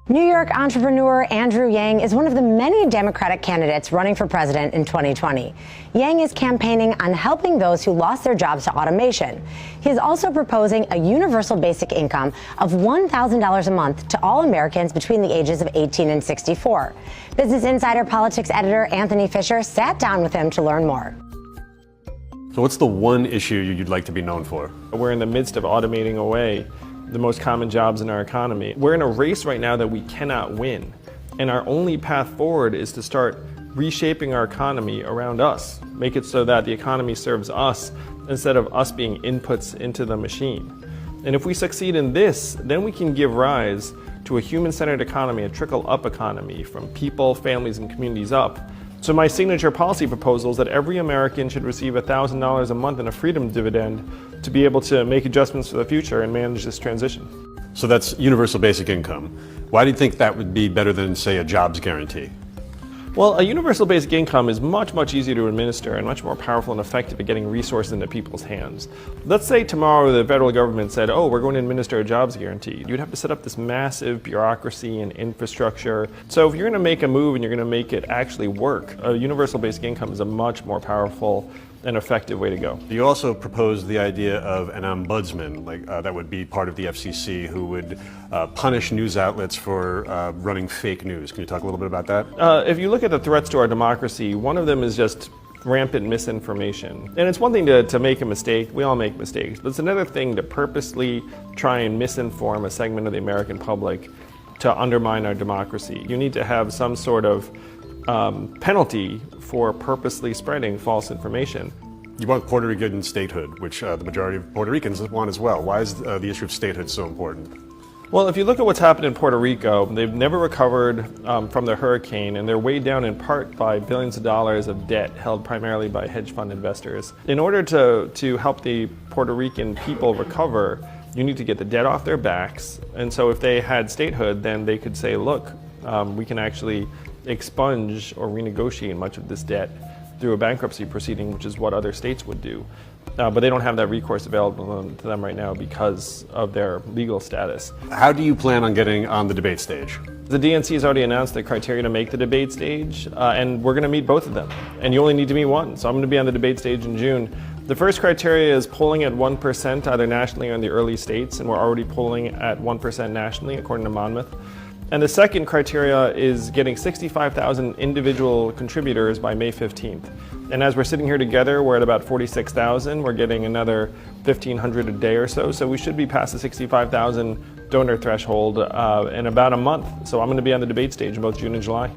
New York entrepreneur Andrew Yang is one of the many Democratic candidates running for president in 2020. Yang is campaigning on helping those who lost their jobs to automation. He is also proposing a universal basic income of $1,000 a month to all Americans between the ages of 18 and 64. Business Insider politics editor Anthony Fisher sat down with him to learn more. So what's the one issue you'd like to be known for? We're in the midst of automating away the most common jobs in our economy. We're in a race right now that we cannot win. And our only path forward is to start reshaping our economy around us. Make it so that the economy serves us instead of us being inputs into the machine. And if we succeed in this, then we can give rise to a human-centered economy, a trickle-up economy from people, families, and communities up. So my signature policy proposal is that every American should receive $1,000 a month in a freedom dividend to be able to make adjustments for the future and manage this transition. So that's universal basic income. Why do you think that would be better than, say, a jobs guarantee? Well, a universal basic income is much easier to administer and much more powerful and effective at getting resources into people's hands. Let's say tomorrow the federal government said, oh, we're going to administer a jobs guarantee. You'd have to set up this massive bureaucracy and infrastructure. So if you're going to make a move and you're going to make it actually work, a universal basic income is a much more powerful and effective way to go. You also proposed the idea of an ombudsman, that would be part of the FCC, who would punish news outlets for running fake news. Can you talk a little bit about that? If you look at the threats to our democracy, one of them is just rampant misinformation. And it's one thing to make a mistake, we all make mistakes, but it's another thing to purposely try and misinform a segment of the American public to undermine our democracy. You need to have some sort of penalty for purposely spreading false information. You want Puerto Rican statehood, which the majority of Puerto Ricans want as well. Why is the issue of statehood so important? Well, if you look at what's happened in Puerto Rico, they've never recovered from the hurricane, and they're weighed down in part by billions of dollars of debt held primarily by hedge fund investors. In order to help the Puerto Rican people recover, you need to get the debt off their backs. And so if they had statehood, then they could say, look, we can actually expunge or renegotiate much of this debt through a bankruptcy proceeding, which is what other states would do. But they don't have that recourse available to them right now because of their legal status. How do you plan on getting on the debate stage? The DNC has already announced the criteria to make the debate stage, and we're going to meet both of them. And you only need to meet one, so I'm going to be on the debate stage in June. The first criteria is polling at 1% either nationally or in the early states, and we're already polling at 1% nationally, according to Monmouth. And the second criteria is getting 65,000 individual contributors by May 15th. And as we're sitting here together, we're at about 46,000. We're getting another 1,500 a day or so. So we should be past the 65,000 donor threshold in about a month. So I'm going to be on the debate stage in both June and July.